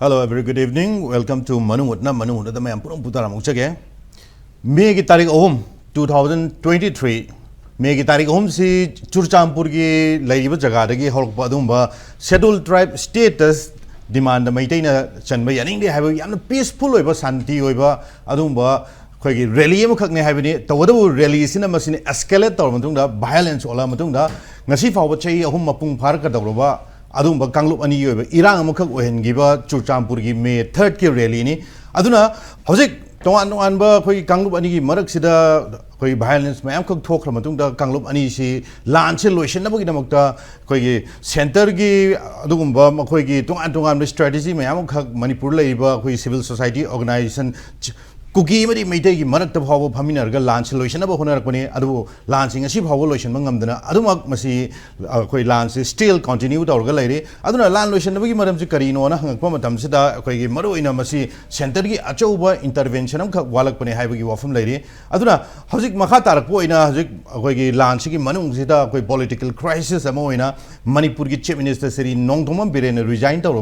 Hello, very good evening. Welcome to Manungutna. Manungutna मैं पुरम पुतारा मुझे May की तारीख 2023 May की तारीख से चुरचामपुर की लाइव जगह की hall scheduled tribe status demand maintain Chamba यानी कि है यानी peaceful होइबा शांति होइबा अदुम्बा कोई रैली में खकने है बिनी तो वो रैली इसी ना मशीन escalate तौर में तुंगा violence वाला में तुंगा नसीब फाव चाहिए हम मपुंग फार कर दौड़बा अदुम्बा कांगलुप अनी होइबा इरांग मुखक ओहनगिबा चुरचामपुर की May 3 की रैली नी अदुना हौजिक तोंगान तोंगानबा कोई कांगलुप अनी की मरक सिदा कोई violence मैम खक थोखर मतुंगा कांगलुप अनी से लांच लोशन नबगी नमकता कोई सेंटर की अदुगुम्बा मखोई की तोंगान तोंगान स्ट्रेटजी मैम खक मणिपुर लेइबा कोई सिविल सोसाइटी ऑर्गेनाइजेशन कुकी मरी मेटे की मरक तब फमीनरगा लांच लोशन होनरपने लांचिंग भाव लोशन मसी कोई लांच स्टिल कंटिन्यू तौर लेरे लान लोशन की मरम से करीनो हंगपी मरुना सेंटर की अचौब इंटरवेंशन वालपने है वाफम लेरे हजिक मखा तारपोना हजिक लांच की मनुंगसिदा कोई पॉलिटिकल क्राइसिस मणिपुर की chief minister Shri Nongthongam Biren resign तौर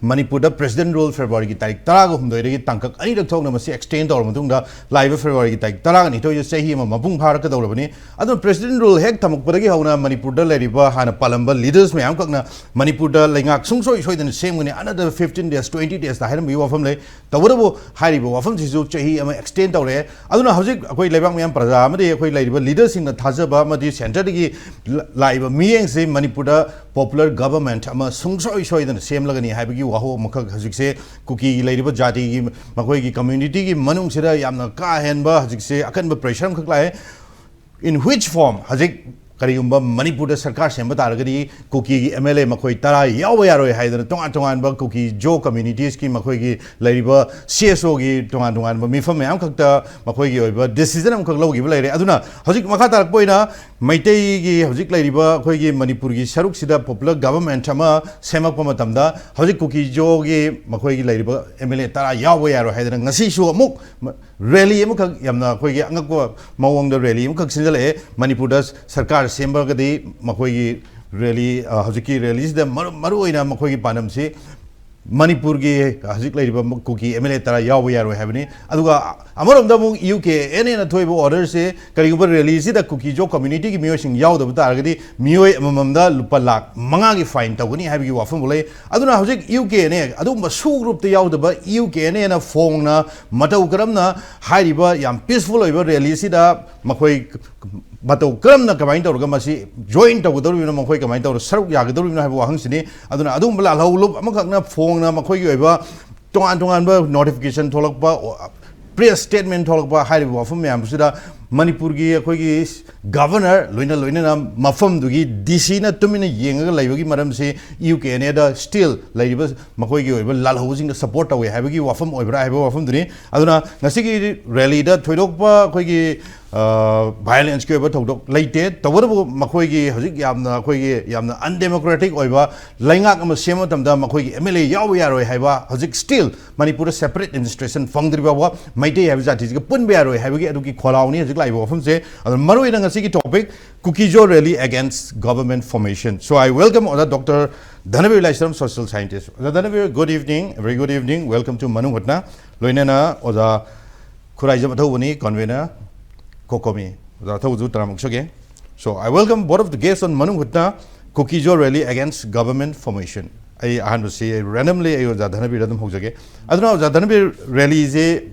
मणिपुर प्रेसिडेंट रूल फेब्रुआरी की तारीख 13 तंक अनिरक थोकना extend तौर मतुंगा लाइव फेब्रुआरी की तारीख 12 चाही मपुंग फारक दौरबनी प्रेसिडेंट रूल हेक थमकपदगी हौना मणिपुर लेरिबा हाना पालंबा लीडर्स मैम ककना मणिपुर लेंगाक सुंगसोय सोयदन सेमगने अनदर 15 days 20 days दा हाइरम वाफम ले तवरबो हारिबो वाफम सिसु चाही एक्सटेंड तौरे अदुना हजिक अखोय लेबाक मैम प्रजा अमदे अखोय लेरिबा लीडर्स सिंग थाजबा मदि सेंटर की लाइव मियेंग से मणिपुर पॉपुलर गवर्नमेंट सुंगसोय सोयदन सेमलगनी हाइबगी वाहो मखक हजिकसे कुकी लेरिबा जाति की मखोय की कम्युनिटी की मनुंग सिदा यामना का हेनबा हजिकसे अकनबा प्रेशर खक लाए इन व्हिच फॉर्म हजिक करीगुम्बा मणिपुर सरकार सेम तारगदी कुकी की एमएलए मखोई तरा याव यारोय हाइदन तोंगान तोंगान कुकी जो कम्युनिटीज की मखोई की लेरिबा सीएसओ की तोंगान तोंगान मिफम मैम खक्ता मखोई की ओइबा डिसीजन हम खक लौगिबा लेरे अदुना हजिक मखा तारपोइना मैतै की हजिक लेरिबा खोई की मणिपुर की सरुक सिदा पॉपुलर गवर्नमेंट अमा सेमक मतमदा हजिक कुकी जो की मखोई की लेरिबा एमएलए तरा याव यारोय हाइदन ngasisu amuk रैली अमुक यामना खोई की अंगको मवंग रैली अमुक सिंजले मणिपुर सरकार सेम्बरगदी मखोई रैली हजिकी रैली मरुओइना मखोई पानम से मणिपुर की हजिक लेरिबा कुकी एमएलए तरा याव यारोय हाबनी अदुगा अमरोमदा मु यूके एन थोइबो ऑर्डर से करिगुबा रैली सिदा कुकी जो कम्युनिटी की मियोसिंग यावदब तारगदी मियोय अममदा लुपा लाख मंगा की फाइन तगनी हाबगी वाफम बोले अदुना हजिक यूके ने अदुम सु ग्रुप ते यावदब यूके ने ना फोंगना मतौ करमना हारिबा याम पीसफुल होइबा रैली सिदा मखोई मतौ करमना कमाइन तौरगा मसी जॉइन तौगदौरिना मखोई कमाइन तौर सरुक यागदौरिना हाबो वाहंसिनी अदुना अदुम बला लौलुप अमखकना फोंगना मखोई होइबा तोंगान तोंगान नोटिफिकेशन थोलकपा प्रेस स्टेटमेंट थोलकपा हारिबा वाफम मैमसिदा मणिपुर की अखोई गवर्नर लोइना लोइना मफम दुगी डीसी ना तुमिना येंगा लाइबगी मरम से यूके ने दा स्टिल लाइबा मखोई की ओइबा लाल हाउसिंग सपोर्ट तवे हाबगी वाफम ओइबरा हाबो वाफम दुनी अदुना नसिगी रैली दा थोइदोकपा अखोई की violence के ओइबा थोदोक लेते तवरबो मखोई की हजिक यामना अखोई की यामना अनडेमोक्रेटिक ओइबा लाइंगाक अम सेम तमदा मखोई की एमएलए याव यारोय हाइबा हजिक स्टिल मणिपुर सेपरेट एडमिनिस्ट्रेशन फंगद्रिबा मैते हाइबा जाति के पुनबे यारोय हाइबगी अदुकी खोलावनी हजिक लाइबो वफम से मरुइना ngasi topic Kuki-Zo rally against government formation. So I welcome Dr. Dhanavir Laisram, social scientist. Dhanavir, good evening, very good evening. Welcome to Manungutna. Loinana Oza Khuraija Mathawani, convener Kokomi. Oza Taramukshoge. So I welcome both of the guests on Manungutna Kuki-Zo rally against government formation. I will say randomly I was Dhanavir Radam Hojage. I don't know Dhanavir rally is a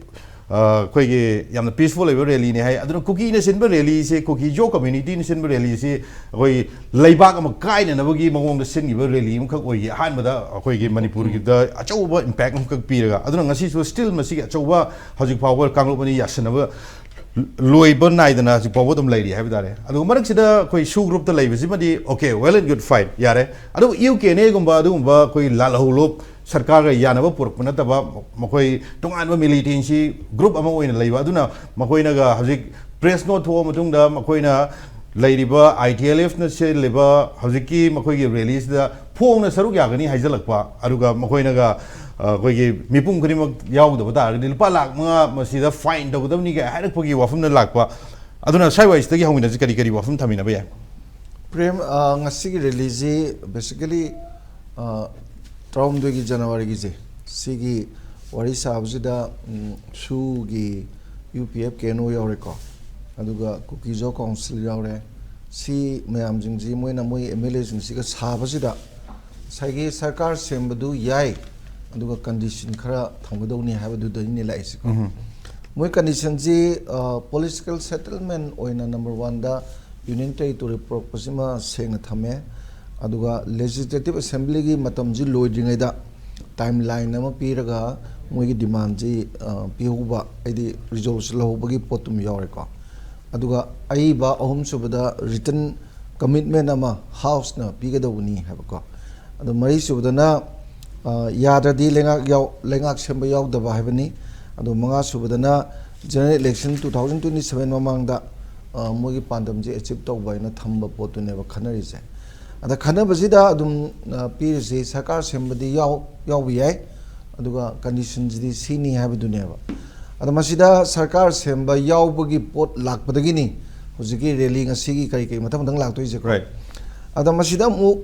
कोई याम peaceful rally ने है cookie ने सिंब rally से cookie जो community ने सिंब rally से कोई लेबाक कायनबगी मगोंग सिंब रैली अहमद अखोई मणिपुर की अचौब इम्पैक्ट पीरगा स्टिल मसी अचौब हजिक फाव कांगलुपनी यासनब लोइब नाइदना हजिक फाव अदुम लेरी है तारे मरक्सिदा कोई सु ग्रुप लेबसिमदी okay well and good fine यारे यूके नेगुम्बा अदुगुम्बा कोई लालहौलोप सरकार यानब पुरप नतबा मखोई तोंगानबा मिलिटेंसी ग्रुप अमा ओइना लेबा अदुना मखोइनागा हजिक प्रेस नोट थो मतुंगदा मखोइना लेरिबा आईटीएलएफ न से लेबा हजिकी मखोइगी रैलीस दा फोंगना सरुक यागनी हाइजलकपा अदुगा मखोइनागा कोई मिपुंग खरिमक यावदब तारगदि लुपा लाख मंगा मसिदा फाइन तगदबनी के हाइरकपगी वाफमना लाकपा अदुना साइवाइसदगी हौइना करी करी वाफम थामिना बया प्रेम ngasi release basically Tarum Dugi January gize Sigi Warisa Abzida Sugi UPF Keno Yoreko Aduga Kuki-Zo Council Yore Si Mayam Jingji Moina Moi MLAs in Siga Sabazida Sagi Sarkar Sembadu Yai Aduga condition Kara Tangadoni have to do the Nila Moi condition Ji political settlement oina number 1 da Union Territory Proposima Seng Thame Aduga Legislative Assembly gi matam ji loiding da timeline nama piraga moigi demand ji pihuba edi resolution lohobagi potum yoreko aduga aiba ahum subada written commitment ama house na pigadawni habako adu mari subadana yadadi lengak semba yawdaba habani adu manga subadana general election 2027 mamangda moigi pandam ji achieve tawbaina thamba potune ba khanari ada khana bazida adum pirse sarkar sembadi yaw biyai aduga condition ji sini habi duneba ada masida sarkar semba yaw bagi pot lakpadagi ni hojiki rally ngasigi kai kai matam dang laktoi je right ada masida mu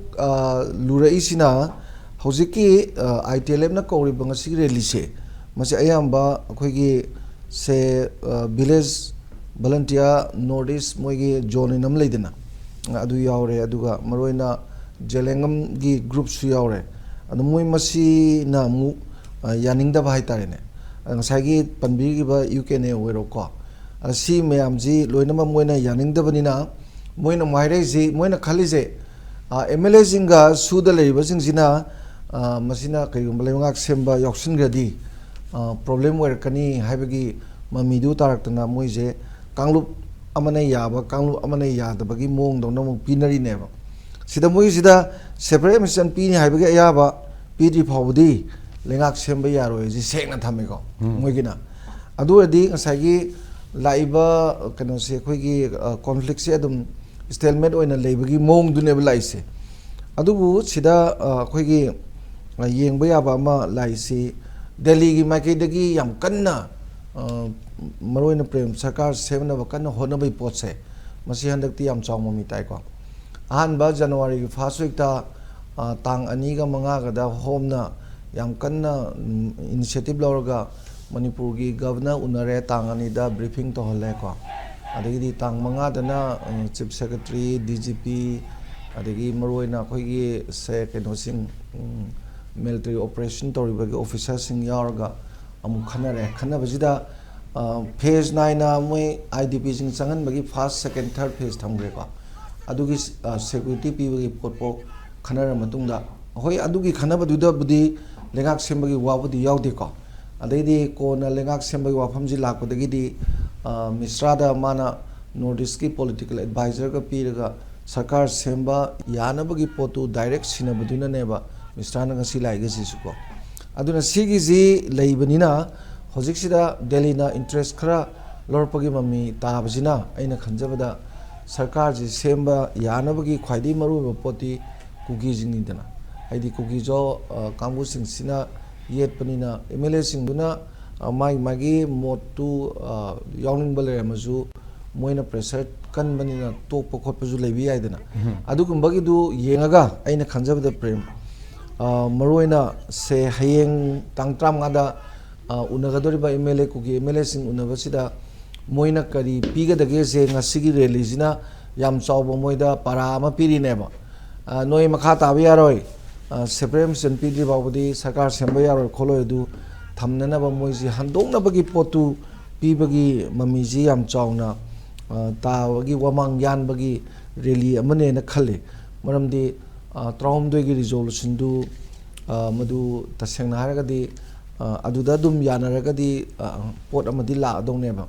lurai sina hojiki ITLM na kori bangasi rally se masi ayamba akhoi se village volunteer northeast moigi zone nam leidena adu yaure aduga maroina jelengam gi group su yaure adu moi masi na mu yaning da bhai tare ne ngasagi panbi gi ba UK ne wero ko asi mayam ji loina ma moina yaning da banina moina maire ji moina khali je MLA jinga su da lei ba jing jina masina kai gum lengak semba yoksin gradi problem wer kani haibagi mamidu tarakna moi je kanglup amane yaba kanglu amane yadabagi mong dong nang pinari neba sida moi sida separate mission pini haibagi yaba pidi phawdi lengak semba yaro ji sengna thamego moi gina adu adi ngasagi laiba kano se khoi gi conflict se adum stalemate oina leibagi mong duneba laise adubu sida khoi gi yengba yaba ma laisi Delhi gi makai dagi yam kanna maroina prem sarkar semna bakana honabai potse masi handakti yam chawma mi tai ko ahanba January gi first week ta tang ani ga manga ga da homna yam kanna initiative lorga Manipur gi governor unare tang ani da briefing to holle ko adagi di tang manga dana chief secretary DGP adagi maroina khoi gi se keno sing military operation toriba gi officers sing yarga amu khanare khanabajida phase 9 na moi IDP sing changan bagi first second third phase thamgre ko adugi security pi bagi potpo khanara matungda hoi adugi khanabadu da budi lengak sembagi wabudi yawde ko adaidi ko na lengak sembagi wafamji lakpadagi di misrada mana northeast ki political advisor ka piraga sarkar semba yanabagi potu direct sinabaduna neba misrana ngasi laiga sisuko aduna sigi ji leibanina hojikisida Delhi na interest khara lorpagi mami tabajina aina khanjabada sarkar ji semba yanabagi khwaidi maru poti kuki jingni dana aidi Kuki-Zo kambu sing sina yetpanina MLA singduna magi motu yawning balere maju moina pressure kan banina tokpa khotpaju leibi aidana adugumbagi du yengaga aina khanjabada prem maroina se hayeng tangtram ngada unagadori ba MLA kuki MLA sing unabasida moina kari piga dage se ngasigi releasina yam chawba moida para ama piri neba noi makha tabi yaroi separate mission piri bawdi sarkar semba yaroi kholoi du thamnana ba moiji handongna bagi potu pibagi mamiji yam chawna tawagi wamang yan bagi rally amane na khalle maramdi Traumdoigi resolution du madu tasengna haragadi aduda dum yanaragadi pot amadi la dongneba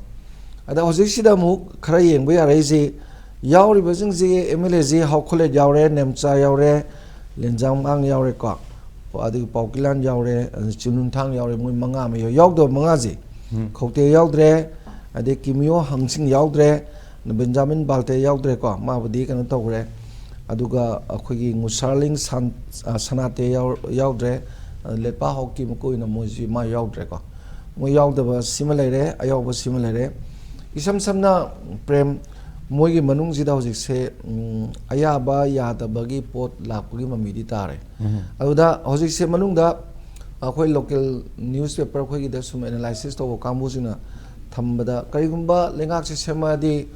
ada hojisida mu khara yengba yarayse yawri bajing je MLA je hawkhole yawre nemcha yawre lenjang ang yawre ko adi paukilan yawre chunun thang yawre moi manga me yawdo manga je khokte yawdre adi kimyo hangsing yawdre Benjamin Balte yawdre ko mabudi kana tawre aduga akhoi ngusarling sanate yawdre letpa hoki mko ina moji ma yawdre ko mo yawdaba simalaire ayawba simalaire isam samna prem moigi manung jida hojik se ayaba yadabagi pot lakpagi mamidi tare aduda hojik se manung da ꯑꯩꯈꯣꯏ local newspaper ꯑꯩꯈꯣꯏꯒꯤꯗ ꯁꯨꯝ analysis ꯇꯧꯕ ꯀꯥꯡꯕꯨꯁꯤꯡꯅ ꯊꯝꯕꯗ ꯀꯔꯤꯒꯨꯝꯕ ꯂꯩꯉꯥꯛꯁꯤ ꯁꯦꯝꯃꯛꯑꯗꯤ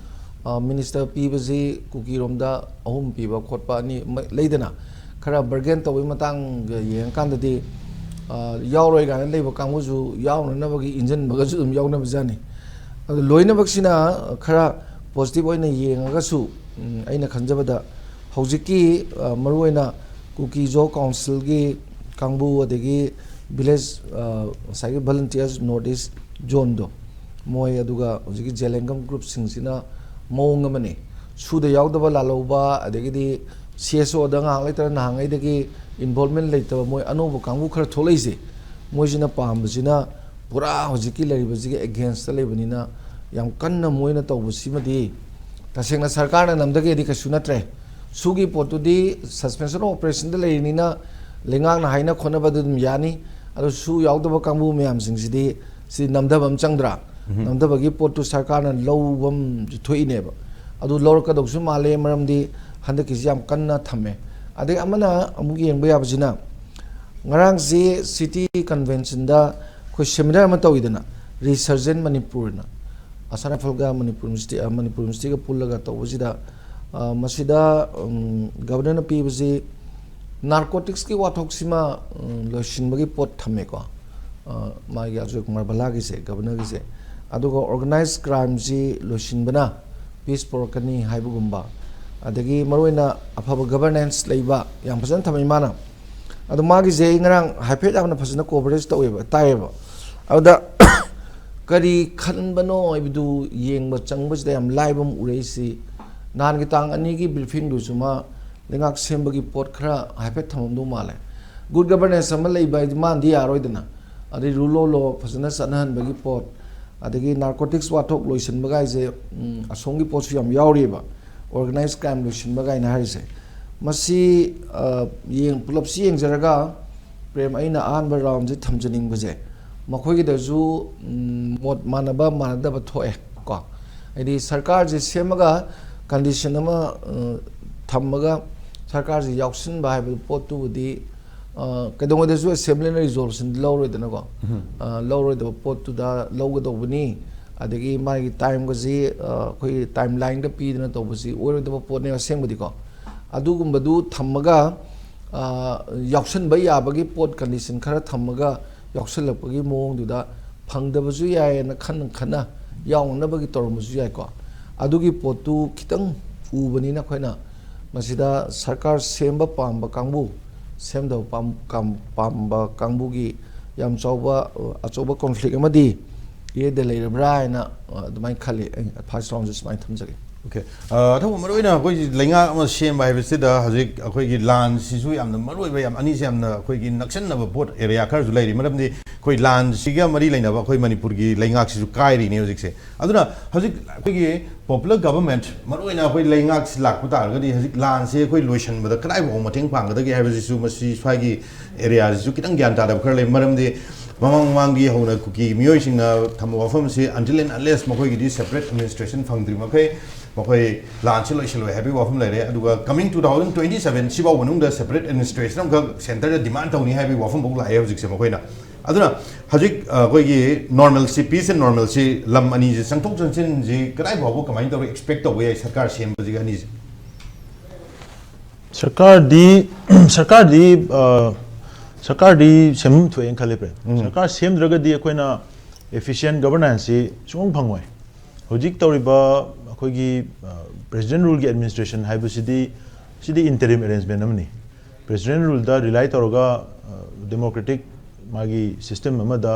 minister ꯄꯤꯕꯁꯤ ꯀꯨꯀꯤꯔꯣꯝꯗ 3 ꯄꯤꯕ ꯈꯣꯠꯄ 2 ꯂꯩꯗꯅ ꯈꯔ ꯕꯔꯒꯦꯟ ꯇꯧꯕꯒꯤ ꯃꯇꯥꯡꯒ ꯌꯦꯡꯉꯀꯥꯟꯗꯗꯤ ꯌꯥꯎꯔꯣꯏ ꯀꯥꯏꯅ ꯂꯩꯕ ꯀꯥꯡꯕꯨꯁꯨ ꯌꯥꯎꯅꯅꯕꯒꯤ ꯏꯟꯖꯟꯕꯒꯁꯨ ꯑꯗꯨꯝ ꯌꯥꯎꯅꯕꯖꯥꯠꯅꯤ ꯑꯗꯨ ꯂꯣꯏꯅꯃꯛꯁꯤꯅ ꯈꯔ ꯄꯣꯖꯤꯇꯤꯚ ꯑꯣꯏꯅ ꯌꯦꯡꯉꯒꯁꯨ ꯑꯩꯅ ꯈꯟꯖꯕꯗ ꯍꯧꯖꯤꯛꯀꯤ ꯃꯔꯨꯑꯣꯏꯅ Kuki-Zo ꯀꯥꯎꯟꯁꯤꯜꯒꯤ ꯀꯥꯡꯕꯨ ꯑꯗꯒꯤ ꯚꯤꯂꯦꯖ ꯉꯁꯥꯏꯒꯤ ꯚꯣꯂunteers ꯅꯣꯔꯠ ꯏꯁ ꯖꯣꯟꯗꯣ ꯃꯣꯏ ꯑꯗꯨꯒ ꯍꯧꯖꯤꯛꯀꯤ ꯖꯦꯂꯦꯡꯒꯝ ꯒ꯭ꯔꯨꯞꯁꯤꯡꯁꯤꯅ ꯃꯑꯣꯡ ꯑꯃꯅꯤ ꯁꯨꯗ ꯌꯥꯎꯗꯕ ꯂꯥꯜꯍꯧꯕ ꯑꯗꯒꯤꯗꯤ CSOꯗ ꯉꯥꯏꯍꯥꯛ ꯂꯩꯇꯅ ꯅꯍꯥꯟꯉꯩꯗꯒꯤ ꯏꯟꯚꯣꯜꯚꯃꯦꯟ ꯂꯩꯇꯕ ꯃꯣꯏ ꯑꯅꯧꯕ ꯀꯥꯡꯕꯨ ꯈꯔ ꯊꯣꯛꯂꯛꯏꯁꯦ ꯃꯣꯏꯁꯤꯅ ꯄꯥꯝꯕꯁꯤꯅ ꯄꯨꯔꯥ ꯍꯧꯖꯤꯛꯀꯤ ꯂꯩꯔꯤꯕꯁꯤꯒꯤ ꯑꯦꯒꯦꯟꯁꯇ ꯂꯩꯕꯅꯤꯅ ꯌꯥꯝ ꯀꯟꯅ ꯃꯣꯏꯅ ꯇꯧꯕꯁꯤꯃꯗꯤ ꯇꯁꯦꯡꯅ ꯁꯔꯀꯥꯔꯅ ꯅꯝꯗꯒꯦꯗꯤ ꯀꯩꯁꯨ ꯅꯠꯇ꯭ꯔꯦ ꯁꯨꯒꯤ ꯄꯣꯠꯇꯨꯗꯤ ꯁꯁꯄꯦꯟꯁꯟ ꯑꯣꯐ ꯑꯣꯄꯔꯦꯁꯟꯗ ꯂꯩꯔꯤꯅꯤꯅ ꯂꯩꯉꯥꯛꯅ ꯍꯥꯏꯅ ꯈꯣꯠꯅꯕꯗ ꯑꯗꯨꯝ ꯌꯥꯅꯤ ꯑꯗꯣ ꯁꯨ ꯌꯥꯎꯗꯕ ꯀꯥꯡꯕꯨ ꯃꯌꯥꯝꯁꯤꯡꯁꯤꯗꯤ ꯁꯤ ꯅꯝꯗꯕ ꯑꯃ ꯆꯪꯗ꯭ꯔꯥ ꯅꯝꯗꯕꯒꯤ ꯄꯣꯠꯇꯨ ꯁꯔꯀꯥꯔꯅ ꯂꯧꯕꯝ ꯊꯣꯛꯏꯅꯦꯕ ꯑꯗꯨ ꯂꯧꯔꯛꯀꯗꯧꯁꯨ ꯃꯥꯜꯂꯦ ꯃꯔꯝꯗꯤ ꯍꯟꯗꯛꯀꯤꯁꯤ ꯌꯥꯝ ꯀꯟꯅ ꯊꯝꯃꯦ ꯑꯗꯩ ꯑꯃꯅ ꯑꯃꯨꯛ ꯌꯦꯡꯕ ꯌꯥꯕꯁꯤꯅ ꯉꯔꯥꯡꯁꯤ ꯁꯤꯇꯤ ꯀꯟꯚꯦꯟꯁꯟꯗ ꯑꯩꯈꯣꯏ ꯁꯦꯃꯤꯅꯥꯔ ꯑꯃ ꯇꯧꯏꯗꯅ ꯔꯤꯁꯔꯖꯦꯟ ꯃꯅꯤꯄꯨꯔꯅ ꯑꯁꯥꯅꯥꯐꯜꯒ ꯃꯅꯤꯄꯨꯔ ꯌꯨꯅꯤꯚꯔꯁꯤꯇꯤꯒ ꯄꯨꯜꯂꯒ ꯇꯧꯕꯁꯤꯗ ꯃꯁꯤꯗ ꯒꯕꯔꯅꯔꯅ ꯄꯤꯕꯁꯤ ꯅꯥꯔꯀꯣꯇꯤꯛꯁꯀꯤ ꯋꯥꯊꯣꯛꯁꯤꯃ ꯂꯣꯏꯁꯤꯟꯕꯒꯤ ꯄꯣꯠ ꯊꯝꯃꯦꯀꯣ ꯃꯥꯒꯤ ꯑꯖꯣꯏ ꯀꯨꯃꯥꯔ ꯕꯂꯥꯒꯤꯁꯦ ꯒꯕꯔꯅꯔꯒꯤꯁꯦ ꯑꯗꯨꯒ ꯑꯣꯔꯒꯅꯥꯏꯖ ꯀ꯭ꯔꯥꯏꯝꯁꯤ ꯂꯣꯏꯁꯤꯟꯕꯅ ꯄꯤꯁ ꯄꯣꯔꯛꯀꯅꯤ ꯍꯥꯏꯕꯒꯨꯝꯕ ꯑꯗꯒꯤ ꯃꯔꯨꯑꯣꯏꯅ ꯑꯐꯕ ꯒꯕꯔꯅꯦꯟꯁ ꯂꯩꯕ ꯌꯥꯝ ꯐꯖꯅ ꯊꯝꯃꯤ ꯃꯥꯅ ꯑꯗꯣ ꯃꯥꯒꯤꯁꯦ ꯑꯩ ꯉꯔꯥꯡ ꯍꯥꯏꯐꯦꯠ ꯌꯥꯝꯅ ꯐꯖꯅ ꯀꯣꯚꯔꯦꯖ ꯇꯧꯋꯦꯕ ꯇꯥꯏꯌꯦꯕ ꯑꯗꯨꯗ ꯀꯔꯤ ꯈꯟꯕꯅꯣ ꯍꯥꯏꯕꯗꯨ ꯌꯦꯡꯕ ꯆꯪꯕꯁꯤꯗ ꯌꯥꯝ ꯂꯥꯏꯕ ꯑꯃ ꯎꯔꯛꯏꯁꯤ ꯅꯍꯥꯟꯒꯤ ꯇꯥꯡ 2ꯒꯤ ꯕ꯭ꯔꯤꯐꯤꯡꯗꯨꯁꯨ ꯃꯥ ꯂꯩꯉꯥꯛ ꯁꯦꯝꯕꯒꯤ ꯄꯣꯠ ꯈꯔ ꯍꯥꯏꯐꯦꯠ ꯊꯝꯃꯝꯗꯧ ꯃꯥꯜꯂꯦ ꯒꯨꯗ ꯒꯕꯔꯅꯦꯟꯁ ꯑꯃ ꯂꯩꯕ ꯍꯥꯏꯗꯤ ꯃꯥꯅꯗꯤ ꯌꯥꯔꯣꯏꯗꯅ ꯑꯗꯩ ꯔꯨꯜ ꯑꯣꯐ ꯂꯣ ꯐꯖꯅ ꯆꯠꯅꯍꯟꯕꯒꯤ ꯄꯣꯠ ꯑꯗꯒꯤ ꯅꯥꯔꯀꯣꯇꯤꯛꯁ ꯋꯥꯊꯣꯛ ꯂꯣꯏꯁꯤꯟꯕ ꯒꯥꯏꯁꯦ ꯑꯁꯣꯝꯒꯤ ꯄꯣꯠꯁꯨ ꯌꯥꯝ ꯌꯥꯎꯔꯤꯑꯕ ꯑꯣꯔꯒꯅꯥꯏꯖ ꯀ꯭ꯔꯥꯏꯝ ꯂꯣꯏꯁꯤꯟꯕ ꯒꯥꯏꯅ ꯍꯥꯏꯔꯤꯁꯦ ꯃꯁꯤ ꯄꯨꯂꯞꯁꯤ ꯌꯦꯡꯖꯔꯒ ꯄ꯭ꯔꯦꯝ ꯑꯩꯅ ꯑꯍꯥꯟꯕ ꯔꯥꯎꯟꯁꯦ ꯊꯝꯖꯅꯤꯡꯕꯁꯦ ꯃꯈꯣꯏꯒꯤꯗꯁꯨ ꯃꯣꯠ ꯃꯥꯟꯅꯕ ꯃꯥꯟꯅꯗꯕ ꯊꯣꯛꯑꯦ ꯀꯣ ꯍꯥꯏꯗꯤ ꯁꯔꯀꯥꯔꯁꯦ ꯁꯦꯝꯃꯒ ꯀꯟꯗꯤꯁꯟ ꯑꯃ ꯊꯝꯃꯒ ꯁꯔꯀꯥꯔꯁꯦ ꯌꯥꯎꯁꯤꯟꯕ ꯍꯥꯏꯕ ꯄꯣꯠꯇꯨꯕꯨꯗꯤ ꯀꯩꯗꯧꯉꯩꯗꯁꯨ ꯑꯦꯁꯦꯝꯕ꯭ꯂꯤꯅ ꯔꯤꯖꯣꯜꯨꯁꯟ ꯂꯧꯔꯣꯏꯗꯅꯀꯣ ꯂꯧꯔꯣꯏꯗꯕ ꯄꯣꯠꯇꯨꯗ ꯂꯧꯒꯗꯧꯕꯅꯤ ꯑꯗꯒꯤ ꯃꯥꯒꯤ ꯇꯥꯏꯝꯒꯁꯤ ꯑꯩꯈꯣꯏ ꯇꯥꯏꯝ ꯂꯥꯏꯟꯗ ꯄꯤꯗꯅ ꯇꯧꯕꯁꯤ ꯑꯣꯏꯔꯣꯏꯗꯕ ꯄꯣꯠꯅꯦꯕ ꯑꯁꯦꯡꯕꯗꯤꯀꯣ ꯑꯗꯨꯒꯨꯝꯕꯗꯨ ꯊꯝꯃꯒ ꯌꯥꯎꯁꯟꯕ ꯌꯥꯕꯒꯤ ꯄꯣꯠ ꯀꯟꯗꯤꯁꯟ ꯈꯔ ꯊꯝꯃꯒ ꯌꯥꯎꯁꯜꯂꯛꯄꯒꯤ ꯃꯑꯣꯡꯗꯨꯗ ꯐꯪꯗꯕꯁꯨ ꯌꯥꯏꯅ ꯈꯟꯅ ꯌꯥꯎꯅꯅꯕꯒꯤ ꯇꯧꯔꯝꯕꯁꯨ ꯌꯥꯏꯀꯣ ꯑꯗꯨꯒꯤ ꯄꯣꯠꯇꯨ ꯈꯤꯇꯪ ꯎꯕꯅꯤꯅ ꯑꯩꯈꯣꯏꯅ ꯃꯁꯤꯗ ꯁꯔꯀꯥꯔ ꯁꯦꯝꯕ ꯄꯥꯝꯕ ꯀꯥꯡꯕꯨ ꯁꯦꯝꯗꯕ ꯄꯥꯝꯕ ꯀꯥꯡꯕꯨꯒꯤ ꯌꯥꯝ ꯑꯆꯧꯕ ꯀꯣꯟꯐ꯭ꯂꯤꯛ ꯑꯃꯗꯤ ꯏꯔꯩꯗ ꯂꯩꯔꯕ꯭ꯔꯥ ꯍꯥꯏꯅ ꯑꯗꯨꯃꯥꯏꯅ ꯈꯜꯂꯤ ꯑꯩ ꯐꯥꯔꯁ ꯔꯥꯎꯟꯁꯦ ꯁꯨꯃꯥꯏꯅ ꯊꯝꯖꯒꯦ ꯑꯣꯀꯦ ꯑꯊꯧꯕ ꯃꯔꯨꯑꯣꯏꯅ ꯑꯩꯈꯣꯏꯒꯤ ꯂꯩꯉꯥꯛ ꯑꯃ ꯁꯦꯝꯕ ꯍꯥꯏꯕꯁꯤꯗ ꯍꯧꯖꯤꯛ ꯑꯩꯈꯣꯏꯒꯤ ꯂꯥꯟꯁꯤꯁꯨ ꯌꯥꯝꯅ ꯃꯔꯨꯑꯣꯏꯕ ꯌꯥꯝ ꯑꯅꯤꯁꯦ ꯌꯥꯝꯅ ꯑꯩꯈꯣꯏꯒꯤ ꯅꯛꯁꯟꯅꯕ ꯄꯣꯠ ꯑꯦꯔꯤꯌꯥ ꯈꯔꯁꯨ ꯂꯩꯔꯤ ꯃꯔꯝꯗꯤ ꯑꯩꯈꯣꯏ ꯂꯥꯟꯁꯤꯒ ꯃꯔꯤ ꯂꯩꯅꯕ ꯑꯩꯈꯣꯏ ꯃꯅꯤꯄꯨꯔꯒꯤ ꯂꯩꯉꯥꯛꯁꯤꯁꯨ ꯀꯥꯏꯔꯤꯅꯦ ꯍꯧꯖꯤꯛꯁꯦ ꯑꯗꯨꯅ ꯍꯧꯖꯤꯛ ꯑꯩꯈꯣꯏꯒꯤ ꯄꯣꯄꯨꯂꯔ ꯒꯚꯔꯟꯃꯦꯟꯠ ꯃꯔꯨꯑꯣꯏꯅ ꯑꯩꯈꯣꯏ ꯂꯩꯉꯥꯛꯁꯤ ꯂꯥꯛꯄ ꯇꯥꯔꯒꯗꯤ ꯍꯧꯖꯤꯛ ꯂꯥꯟꯁꯦ ꯑꯩꯈꯣꯏ ꯂꯣꯏꯁꯤꯟꯕꯗ ꯀꯗꯥꯏꯐꯥꯎ ꯃꯇꯦꯡ ꯄꯥꯡꯒꯗꯒꯦ ꯍꯥꯏꯕꯁꯤꯁꯨ ꯃꯁꯤ ꯁ꯭ꯋꯥꯏꯒꯤ ꯑꯦꯔꯤꯌꯥꯁꯤꯁꯨ ꯈꯤꯇꯪ ꯒ꯭ꯌꯥꯟ ꯇꯥꯗꯕ ꯈꯔ ꯂꯩ ꯃꯔꯝꯗꯤ ꯃꯃꯥꯡꯒꯤ ꯍꯧꯅ ꯀꯨꯀꯤ ꯃꯤꯑꯣꯏꯁꯤꯡꯅ ꯊꯝꯕ ꯋꯥꯐꯝꯁꯤ until and unless ꯃꯈꯣꯏꯒꯤꯗꯤ separate administration ꯐꯪꯗ꯭ꯔꯤ ꯃꯈꯩ ꯃꯈꯣꯏ ꯂꯥꯟꯁꯤ ꯂꯣꯏꯁꯤꯜꯂꯣꯏ ꯍꯥꯏꯕꯒꯤ ꯋꯥꯐꯝ ꯂꯩꯔꯦ ꯑꯗꯨꯒ ꯀꯃꯤꯡ 2027 ꯁꯤꯐꯥꯎ ꯃꯅꯨꯡꯗ ꯁꯦꯄꯔꯦꯠ ꯑꯦꯗꯃꯤꯅꯤꯁꯇ꯭ꯔꯦꯁꯟ ꯑꯃꯈꯛ ꯁꯦꯟꯇꯔꯗ ꯗꯤꯃꯥꯟ ꯇꯧꯅꯤ ꯍꯥꯏꯕꯒꯤ ꯋꯥꯐꯝꯐꯥꯎ ꯂꯥꯛꯑꯦ ꯍꯧꯖꯤꯛꯁꯦ ꯃꯈꯣꯏꯅ ꯑꯗꯨꯅ ꯍꯧꯖꯤꯛ ꯑꯩꯈꯣꯏꯒꯤ ꯅꯣꯔꯃꯦꯜꯁꯤ ꯄꯤꯁ ꯑꯦꯟ ꯅꯣꯔꯃꯦꯜꯁꯤ ꯂꯝ ꯑꯅꯤꯁꯤ ꯆꯪꯊꯣꯛ ꯆꯪꯁꯤꯟꯁꯤ ꯀꯗꯥꯏ ꯐꯥꯎꯕ ꯀꯃꯥꯏꯅ ꯇꯧꯔꯒ ꯑꯦꯛꯁꯄꯦꯛ ꯇꯧꯕ ꯌꯥꯏ ꯁꯔꯀꯥꯔ ꯁꯦꯝꯕꯁꯤꯒ ꯑꯅꯤꯁꯦ सरकार सेम थोएं खले प्रे सरकार सेमद्रगदी अखोइना एफिशिएंट गवर्नेंस सी सुंग फंगोय होजिक तौरिबा अखोइगी प्रेसिडेंट रूल की एडमिनिस्ट्रेशन हाइबसिदी इंटरिम अरेंजमेंट अमनी प्रेसिडेंट रूल दा रिलाई तौरगा डेमोक्रेटिक मागी सिस्टम अमदा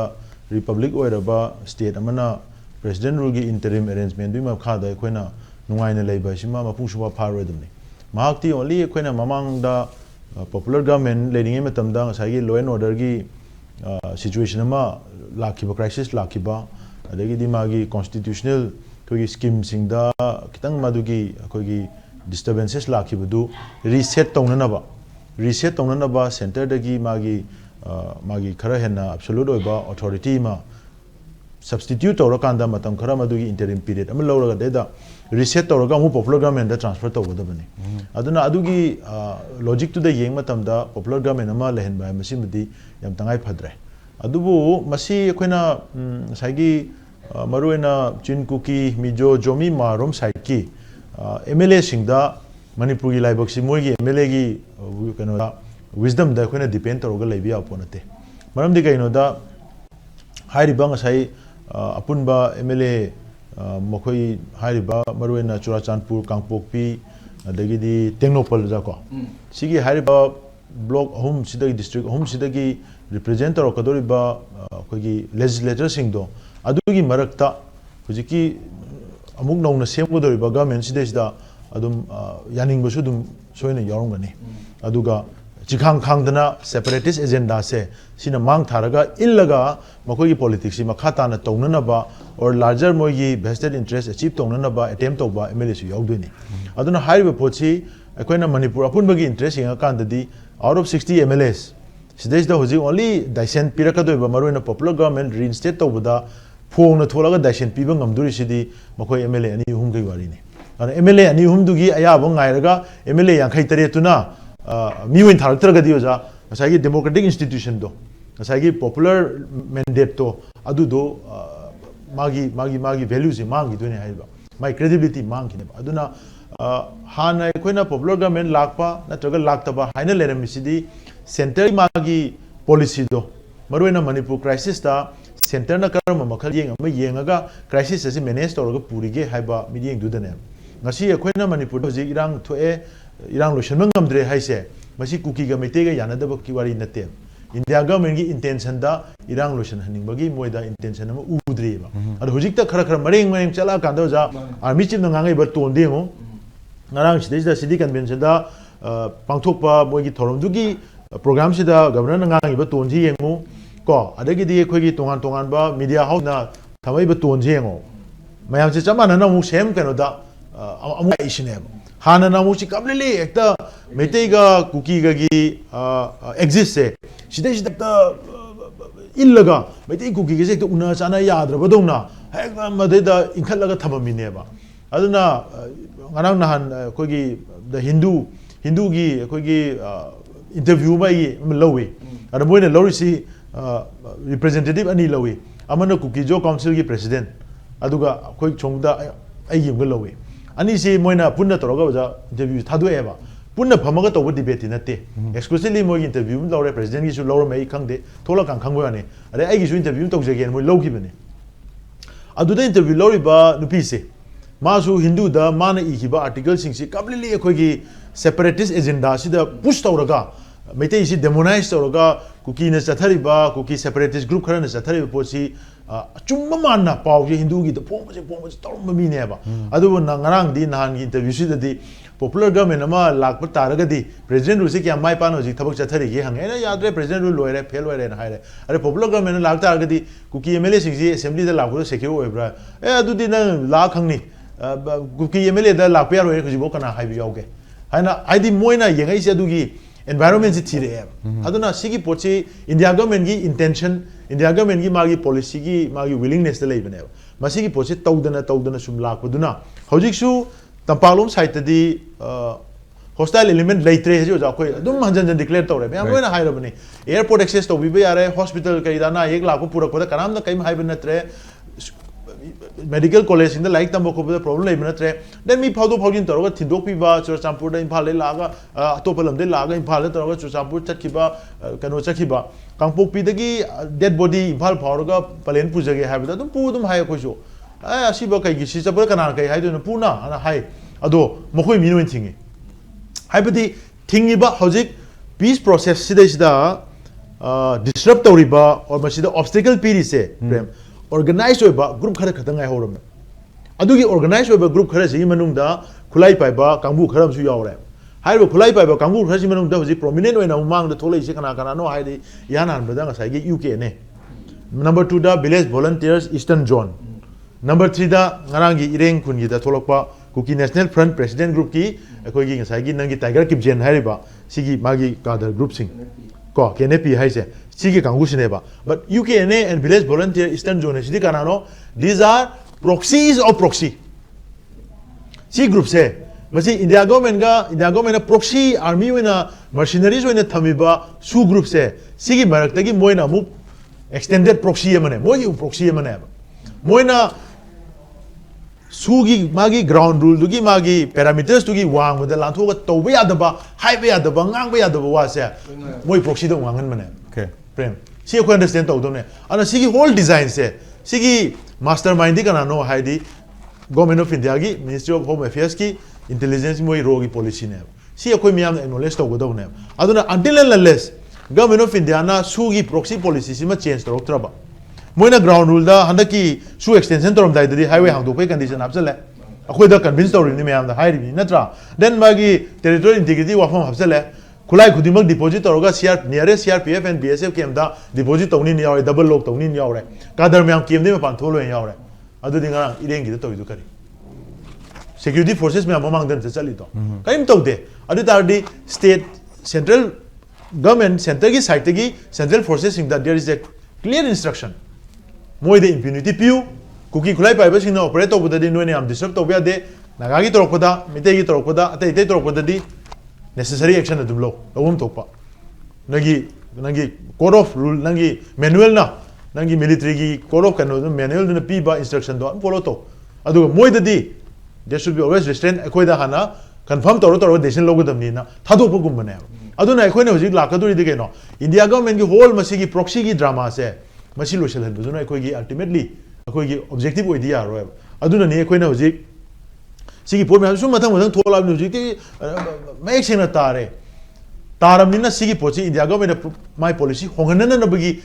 रिपब्लिक ओइरबा स्टेट अमना प्रेसिडेंट रूल की इंटरिम अरेंजमेंट दुई मखादा अखोइना नुंगाइना लेबा सिमा मपुंगसुबा फारोदमनी महाक्ति ओनली अखोइना ममांगदा पॉपुलर गवर्नमेंट लेनिंगे मतमदा ngasai law and order gi situation ama lakhiba crisis lakhiba adagi di magi constitutional kogi scheme singda kitang madugi kogi disturbances lakhiba du reset tonanaba center dagi magi khara henna absolute oiba authority ma substitute tawrakanda matam khara madugi interim period am lawraga deda reset tawraga amu popular government da transfer tawgadabani aduna adugi logic to the yeng matam da popular government ama lehen ba masimdi yam tangai phadre adubu masi akoina saigi maruena chin kuki mijo jomi marom saiki MLA singda Manipur gi laibak si moi gi MLA gi kano wisdom da akoina depend tawraga leibi aponate maram di kaino da hairiba ngasai apunba MLA mokhoi hairiba maruena Churachandpur Kangpokpi adagidi Tengnopal ja ko sigi hairiba block home sidagi district home sidagi representative okadoriba khogi legislator singdo adugi marakta hujiki amuk nauna semgodoriba government sidesida adum yaning basu dum soina yarongani aduga Chikhang Khangdana separatist agenda se sina mang tharaga illaga makoi politics ma khata na tongnana ba or larger mogi vested interest achieve tongnana ba attempt to ba MLA su yauduni aduna haiba pochi akoina Manipur apun bagi interest inga kandadi out of 60 MLAs sidais da hoji only daisen piraka do ba maruina popular government reinstate to buda phong na tholaga daisen piba ngamduri sidi makoi MLA ani hum kai wari ni ana MLA ani hum dugi aya ba ngairaga MLA yankhai tare tuna miwin tharagtraga dioja asagi democratic institution do asagi popular mandate to adu do magi values mangi dune haiba my credibility mangi ne aduna hana koina popular government lakpa natraga laktaba haina leram misidi center magi policy do maruena Manipur crisis ta center na karama makhal yengaga crisis asi manage tawraga purige haiba midiyeng dudane ngasi koina Manipur hoji irang thoe irang lotion ngamdre haise masi kuki ga mete ga yanadaba ki wari nate India government gi intention da irang lotion haning bagi moida intention ma udre ba ad hojik ta khara khara mareng chala kan da ja army chief na ngai ba ton de ngo ngarang sidai da city convention da pangthok pa moi gi thorom du gi program sida governor na ngai ba ton ji yengu ko adagi di khoi gi tongan ba media house na thamai ba ton ji yengu mayam se chama na mu sem kano da amu isine hana na mu chi kamlele ekta metei ga kuki ga gi exist se sidai sidai illaga metei kuki ge se una chana yadra badona hekta made da inkhat laga thamamine ba aduna ngarang nahan koi gi the hindu gi koi gi interview ba gi lowi ada moina lori si representative ani lowi amana Kuki-Zo council gi president aduga koi chongda ai gi lowi ani si moina punna toroga baja interview thadu eba punna phamaga to debate nate exclusively moi interview lawre president gi su lawre mai khangde thola kang khangbo ani are ai gi su interview to jegen moi lawki bane aduda interview lawri ba nupi se masu hindu da mana i ba article sing si completely khoi gi separatist agenda sida push tawraga meitei si demonize tawraga kuki na chathari ba kuki separatist group khara na chathari ba posi chumma manna pau ji hindu gi to pom tawma mi ne ba adu na ngarang di nahan gi interview si di popular government ama lakpa taraga di president ru se kya mai pan ho ji thabak chathari gi hange na yadre president ru loire fail loire na haire are popular government lak taraga di kuki MLA sing ji assembly da lakko secure oibra adu di na la khangni kuki MLA da lakpa ya roire khuji bo kana haibi yauge haina aidi moina yengai se adu gi environment si thire aduna sigi pochi India government gi intention India government gi magi policy gi magi willingness da leibane masigi pochi tawdana sum lakpaduna hojik su tampalom site di hostile element leitre hejo ja koi adum hanjan declare tawre me amona hairabani airport access to bi yare hospital kai dana 1 lakh purak pada kanam na kai haiban natre medical college in the like tambo ko problem leibane natre then mi phaudo phaujin tawra thindok pi ba Churachandpur da imphal le laga atopalam de laga imphal le tawra Churachandpur chakhiba kano chakhiba Kangpok pi dagi dead body imphal phauga palen pujage haibada dum pu dum hai ko jo asiba kai gi si chapra kana kai hai do puna ana hai ado mokoi minoin thingi haibadi thingi ba hojik peace process sida disrupt tawriba or masida obstacle piri se prem organized oiba group khara khatangai horam adugi organized oiba group khara si manungda khulai paiba kangbu kharam su yaure haiba khulai paiba kangbu khara si manungda hoji prominent oina umang da tholai se kana no haidi yanan bada ngasai gi UK ne number 2 da village volunteers eastern zone number 3 da ngarangi ireng khungi da tholokpa Kuki National Front President Group ki koi gi ngasai gi nangi Tiger Kip Gen hariba sigi magi kadar group sing ko KNP hai se sigi kangu sineba but UKNA and village volunteer eastern zone sidi kanano these are proxies of proxy si group se masi India government proxy army wena mercenaries wena thamiba su group se sigi maraktagi moina mu extended proxy amane moi proxy amane moina sugi magi ground rule dugi magi parameters dugi wang with the land to tobe yadaba highway yadaba ngang be yadaba wa se moi proxy dong wangan mane okay prem si ko understand to done ana sigi whole design se sigi mastermind di kana no haidi government of India gi ministry of home affairs ki intelligence moi rogi policy ne si ko miyam acknowledge to go ne aduna until and unless government of India na sugi proxy policy si ma change to traba moina ground rule da handaki su extension torom dai di highway hang do pe condition apsale akhoi da convince to ni meyam da hairi ni natra then magi territorial integrity wa form apsale khulai khudimak deposit toroga CR nearest CRPF and BSF kem da deposit tawni ni yawe double lock tawni ni yawe kadar myam kem de ma pan tholo en yawe adu dinga irengi da toidu kari security forces me among them chali to kaim to de adu tardi state central government center ki side gi central forces in that there is a clear instruction moi de impunity piu kuki khulai pai ba singna operate to budadi no ne am disturb to bya de naga gi torok pada mite gi torok pada ate ite torok pada di necessary action adum lo lawum tokpa nagi code of rule nagi manual na nagi military gi code of kano manual na pi ba instruction do follow to adu moi de di there should be always restraint akoi da hana confirm toro decision lo godam ni na thado pugum bane adu na akoi ne hojik lakaduri de no India government gi whole masi gi proxy gi drama se masi lo shel handu na akoi gi ultimately akoi gi objective oi dia ro adu na ne akoi na hojik sigi por me su mathang thola ni hojik ti mai sing na tare taram ni na sigi pochi India government my policy hongan na bagi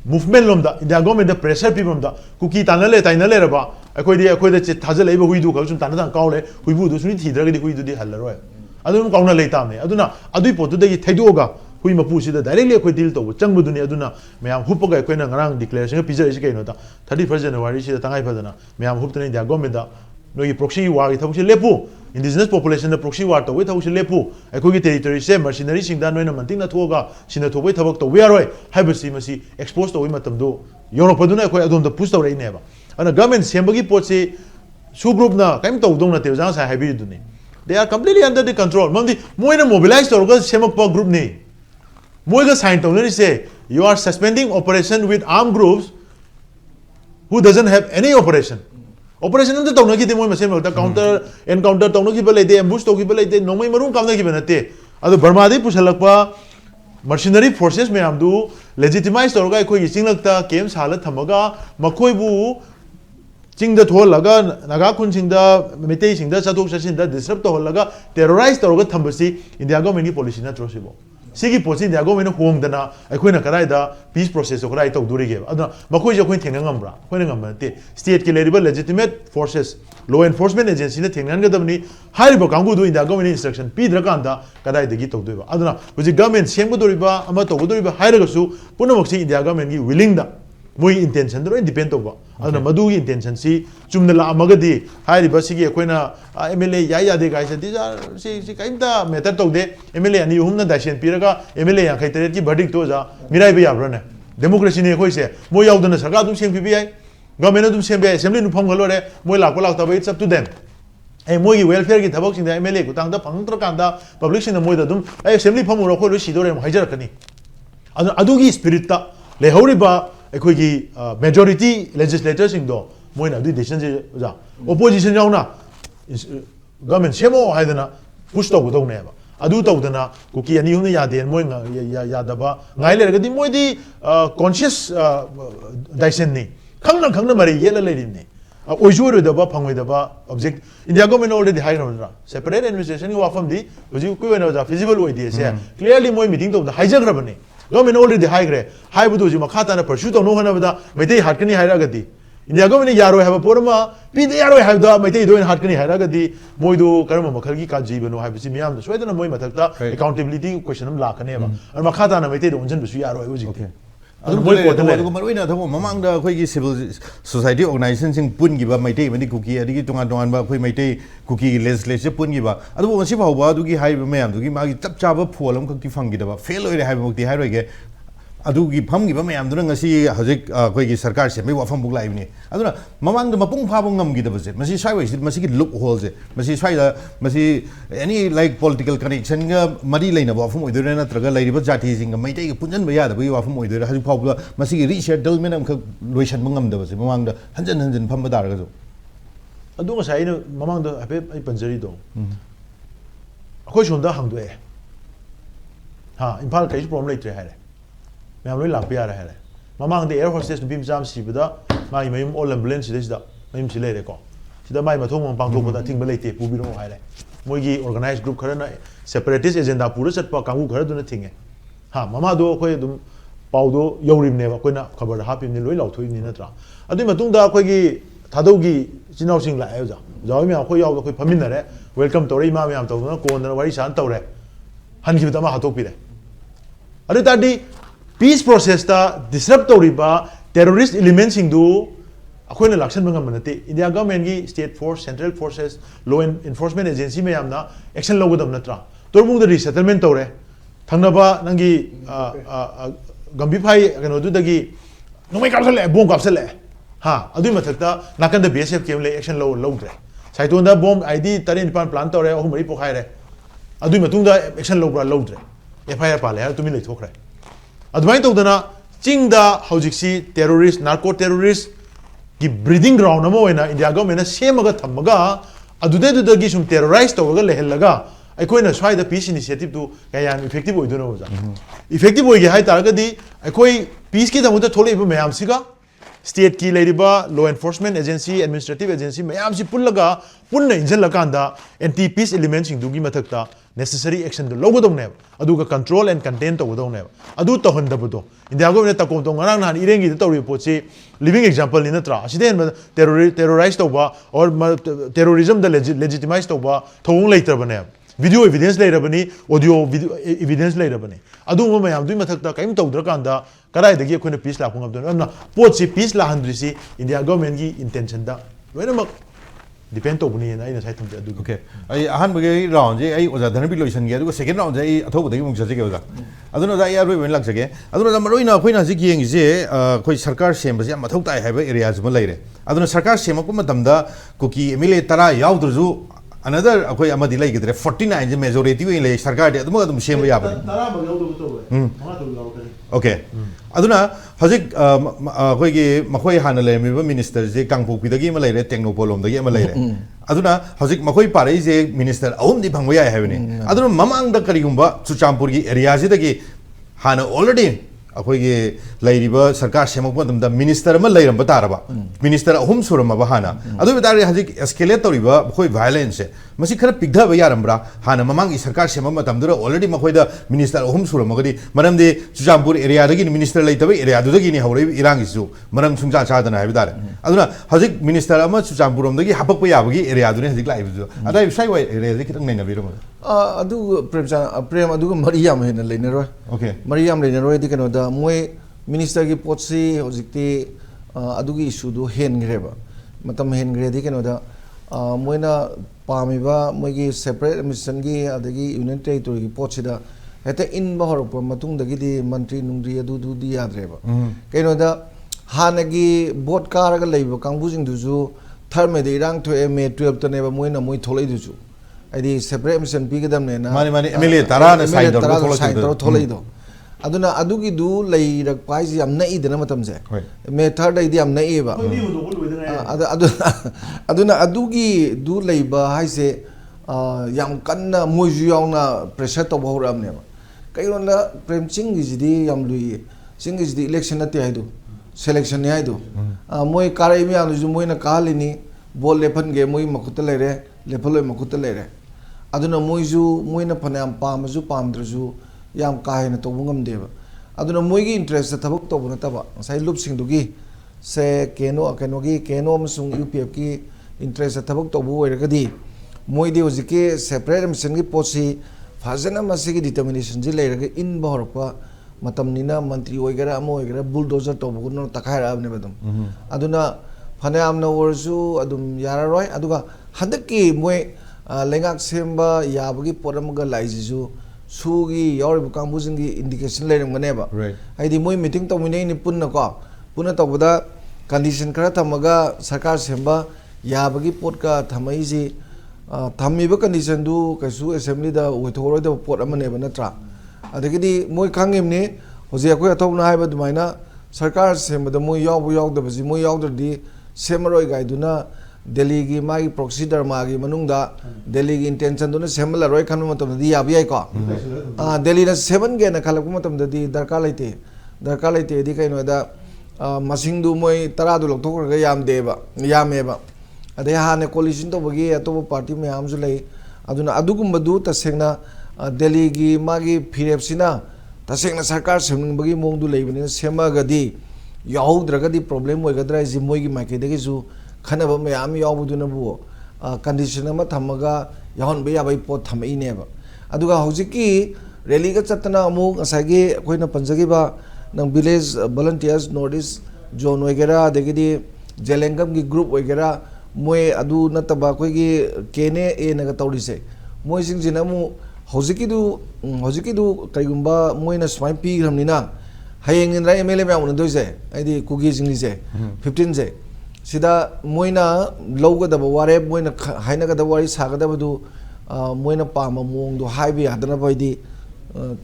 movement lom da India government da pressure people da kuki tanale tainale ra ba akoi de thajal ei ba hui du ka sum tan kaw le hui bu du suni thidra gi hui du di hal ro adun kaw na leitam ne aduna adui potu de gi thaido ga hui mapu si da directly akoi deal to chang bu du ni aduna mayam hup ga akoi na ngarang declaration pizza is kai no da 31 January si da tangai phadana mayam hup tane India government da no gi proxy war gi thau si lepu indigenous population da proxy war to we thau si lepu akoi gi territory se mercenary sing da no na manting na thoga sina thoboi thabak to we aroi haibasi masi expose to we matam do yoro paduna akoi adon da push to rei ne ba ana government sembagi pochi su group na kaim to dong na te jang sa habi du ni they are completely under the control mandi moina mobilize to ga semak pa group ni moiga sign to ni say you are suspending operation with armed groups who doesn't have any operation to to na ki te moi masem ta counter encounter to na ki bale de ambush to ki bale de no mai marum kam na ki banate adu burma de pusalak pa mercenary forces me amdu legitimize to ga koi singlak ta kem sala thamaga makoi bu ching da thol laga naga kun sing da metei sing da chatok chasin da disrupt to laga terrorize to ga thambasi India government ki policy na trosibo sigi pochi India government hong dana akoi na karai da peace process ko rai to duri ge aduna makoi je koi thengang ambra koi na ngam te state ki level legitimate forces law enforcement agency na thengan ga damni hari ba kangu du India government instruction pi dra kan da karai de gi to do ba aduna buji government sem go dori ba ama to go dori ba hari ga su punamak si India government gi willing da moi intention do depend to ba aduna madu gi intention si chumna la amagadi hari ba sigi koi na MLA ya de ga si kaimta method to de MLA ani humna daishen piraga MLA ya khaiteret ki verdict to ja mirai ba yabra ne democracy ne koi se moi yaudana sarkar dum sem pi ai government dum sem bi assembly nu phang galo re moi la ko la ta ba it's up to them ai moi gi welfare gi thabak sing da MLA ku tang da phang tra kan da public sing moi da dum ai assembly phang ro ko lo si do re haijar kani adu gi spirit ta le hori ba akoi gi majority legislators sing do moi na du decision je ja opposition yauna government semo haidana push to go ne ba adu to dana kuki ani hunu ya den moi ya da ba ngai le ga di moi di conscious daisen ni khangna mari yela le rim ni oijo da ba phangoi da ba object India government already high ra separate administration ni wafam di oji ku wena ja feasible oi di se clearly moi meeting to da hijack ra bane government already high gre high bu ji ma khata na pursue to no hana ba mete hatkani haira ga di India government yaro have a porma pi de yaro have da mete do in hatkani haira ga di moi do karma makhal gi ka jibano have si miam da soida na moi mathak ta accountability question am la khane ba ar ma khata na mete do unjan bu yaro oji moi ko ta le maroi na thabo mamang da khoi gi civil society organization sing pun gi ba maitei mani kuki adigi tunga tungan ba khoi maitei kuki legislation pun gi ba adu masi phau ba du gi hai ba mayam du gi ma gi chap cha ba pholam khak ti phang gi da ba fail oi re hai ba mukti hai roi ge adu gi pham gi ba mayam du ngasi hojik khoi gi sarkar se mai wa pham buk lai ni adu na mamang da mapung pha bong ngam gi da ba je masi sai wai masi gi loop hole je masi sai da masi any like political connection ga mari leina ba phum oi du na traga lai ri ba jati sing ga maitei gi punjan ba ya da ba wa phum oi du ha phau ba masi gi resettlement am khak loisan bang ngam da ba je mamang da hanjan hanjan pham ba dar ga jo adu nga sai no mamang da ape ai panjari do akhoi shon da hang do e ha impal kai problem lai tre hai le ma'am लोई लाप यार है ममांग दे air hostess नुपी मचाम सिबदा माई मयम all ambulance सिदा मयम सिले रे को सिदा माई मथों मं पांगथो पदा थिंग बलेते पुबिरो हाय ले मोगी ऑर्गेनाइज ग्रुप खरना सेपरेटिस्ट एजेंडा पूरा चटपा कांगू खर दुना थिंगे हा ममा दो कोई दुम पाउदो यौरिम ने कोइना खबर हापिम ने लोई लाउथोइ नि नत्रा अदुई मतुंग दा कोई थादौगी चिनाव सिंग लाए जा जाव मी कोई याव कोई फमिन रे वेलकम तोरे इमा म्याम तौना कोन वारी सान तौरे हनखि बता मा हातोक पिरे अदु तादी peace process ta disrupt toriba terrorist elements hindu akoina lakshan bangam manate India government gi state force central forces law enforcement agency me yamna action logodam natra torbung da resettlement tore thangnaba nangi gambi phai kano du dagi nomai kapsale bomb kapsale ha adu mathakta nakan da BSF kem le action logre saiton da bomb id tarin pan plan tore ahum mari pokhai re adu matung da action logra logre FIR pa le tumi le thokre अदुमाइन तौदना चिंगदा हौजिक्सी terrorist narco terrorist की breeding ground अमा होइना India government सेमगा थमगा अदुदे दुदगी सुम टेरराइज तौगा लेहलगा अखोइना स्वाइदा पीस इनिशिएटिव दु कयान इफेक्टिव होइदोनो बजा इफेक्टिव होइगे हाइ तारगदी अखोइ पीस की दमुदा थोलेबा मयाम सिगा स्टेट की लेरिबा law enforcement agency administrative agency मयाम सि पुल्लगा पुन्ना इंजलकांदा एंटी पीस एलिमेंट्स दुगी मथकता necessary action do logo dong ne aduga control and contain to dong ne adu to hon dabdo india government ta kom to ngarang nan irengi to report chi living example ni na tra asiden terrorize to ba or terrorism da legitimize to ba thong later bane video evidence later bani audio video evidence later bani adu mo mayam dui mathak ta kaim to dra kan da karai dagi khone peace la khungam don na pot si peace la handri si india government gi intention da wena mak depend to buni na ina sai thum adu okay ai ahan bage round je ai oja dhan bi loisan ge adu second round je ai athob dagi mung jage oja aduna da ai roi lak jage aduna da maroi na khoina ji gieng je khoi sarkar sem ba je mathau tai hai ba area juma laire aduna sarkar sem ko matam da kuki MLA tara yaudru another akhoi amadi lai gidre 49 je majority we le sarkar de adum sem ba ya ba tara ba yaudu to ma to law kare okay aduna hojik khoi gi makhoi hana le mi ba minister je kangpok pi dagi ma laire technopolom dagi ma laire aduna hojik makhoi pare je minister ahum di phangwa ya hai ne aduna mamang da kari gumba chuchampur gi area je dagi hana already akhoi gi lairiba sarkar semak madam da minister ma lairam ba taraba minister ahum suram ba hana adu bitare hojik escalate toriba khoi violence masi khara pigda ba yarambra hana mamang gi sarkar semak madam dura already makhoi da minister ahum suram gadi maram de chuchampur area dagi minister laitaba area du dagi ni hore irang isu maram sungcha cha dana hai bitare aduna hojik minister ama chuchampurom dagi hapak pa yabagi area du ne hojik lai bu adai sai wai area de kitang naina birom adu prem adu mariam hena leinaroi okay mariam leinaroi di kano da moi minister gi potsi hojikti adugi issue du hen greba matam hen gre di kano da moina pamiba moigi separate mission gi adagi union territory gi potsi da hete in ba horop matung dagi di mantri nungri adu du di yadreba kano da hanagi bot karaga leiba kangbu jing du ju tharme de irang thoe me 12 to ne ba moina moi tholai du ju adi separate mission pi gadam ne na mani MLA tara na side do tholai do aduna adugi du lei rak pai ji am nai dana matam je me third ai di am nai ba aduna adugi du lei ba hai se yam kanna moi ju yaw na pressure to bahur am ne ba kai ron la prem sing ji di yam lui sing ji di election na te ai du selection ne ai du moi karai mi am ju moi na kalini bol lephan ge moi makut le re lephaloi makut le re aduna moi ju moi na phanam pam ju pam dru ju yam kai na to bungam deba aduna moi gi interest thabak to buna taba sai lup sing du gi se keno gi keno amsung UPF ki interest thabak to bu oira gadi moi di hojike separate mission gi posi fazana masigi determination ji leira ga in bahor pa matamnina mantri oigera amo oigera bulldozer tobuguno takhaira abne badum aduna phanayamna orsu adum yararoi aduga handaki moi lengak semba yabagi poramaga laijisu sugi yoribu kambujingi indication leirangmaneba haidi moi meeting tawminai ni punna ko punna tawbada condition kara thamaga sarkar semba yabagi potka thamaisi thamiba condition du kaisu assembly da withoro da pot amaneba natra adagidi moi khangimni hoje akoi athokna haiba dumaina sarkar semba da moi yaw da baji moi yaw di semaroi gaiduna Delhi gi magi proxy dharma gi manungda Delhi gi intention duna semala roi khanma matam di yabi ai ko Delhi na 7 ge na khalak matam da di darkar laite di kaino da masing du moi 10 du lokthok ga yam deba yameba adai ha ne coalition to bagi ato party me amju lei aduna adugum badu tasengna Delhi gi magi phirepsina tasengna sarkar semning bagi mong du leibani sema gadi yahudragadi problem oigadra ji moi gi maike degi ju khanaba me am yawbuduna bu condition ama thamaga yahon be yabai pot thamai neba aduga hojiki rally ga chatna amu asagi koina panjagi ba nang village volunteers notice zone oigera degidi jelengam gi group oigera moi adu nataba koi gi kene e naga tawrise moi sing jinamu hojiki du kaigumba moina smai pi gramnina hayeng in rai mele me amun doise aidi kugi jingli je 15 je sida moina lowgadaba ware moina hainagadaba wari sagadabadu moina pama mongdo haibi hadana baidi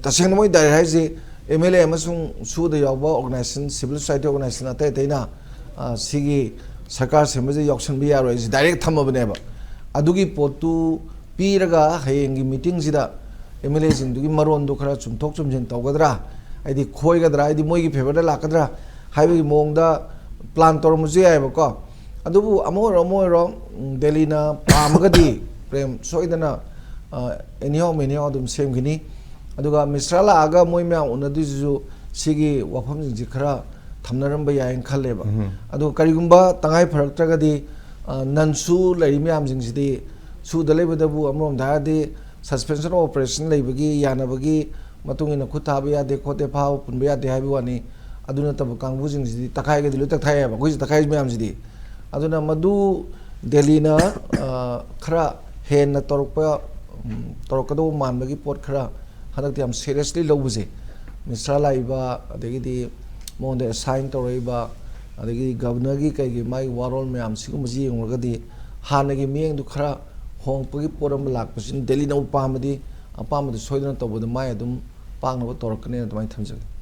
taseng moi dai haisi MLA amasung suda yawba organization civil society organization atai taina sigi sarkar sembaje yauksan bi yaro is direct thamabneba adugi potu piraga hayengi meeting sida MLA sing dugi maron do khara chumthok chumjin tawgadra aidi khoigadra aidi moigi favor da lakadra haibi mongda plan tor muzi ai ba adubu amoro Delhi na pamagadi prem soidana anyhow dum same gini aduga misrala aga moi mya unadu ju sigi wafam ji khara thamnaram ba yain khalleba adu karigumba tangai pharaktragadi nansu lai myam jing sidi su dalebadabu amrom dadi suspension of operation leibagi yanabagi matungina khutaba ya de khote phaw punba ya de haibi wani aduna tabu kangbu jing sidi takai ga dilu tak thai ba koi takai myam sidi aduna madu Delhi na khara hen na torokado manbagi pot khara hanakti am seriously lobuje misrala iba adegi monde assign toraiba adegi governor gi kai gi mai warol myam sigum ji ngorgadi hanagi mieng du khara hongpagi poram lakpasin Delhi na upamadi apamadu soidana tobod mai adum pangna torokne adumai thamjagi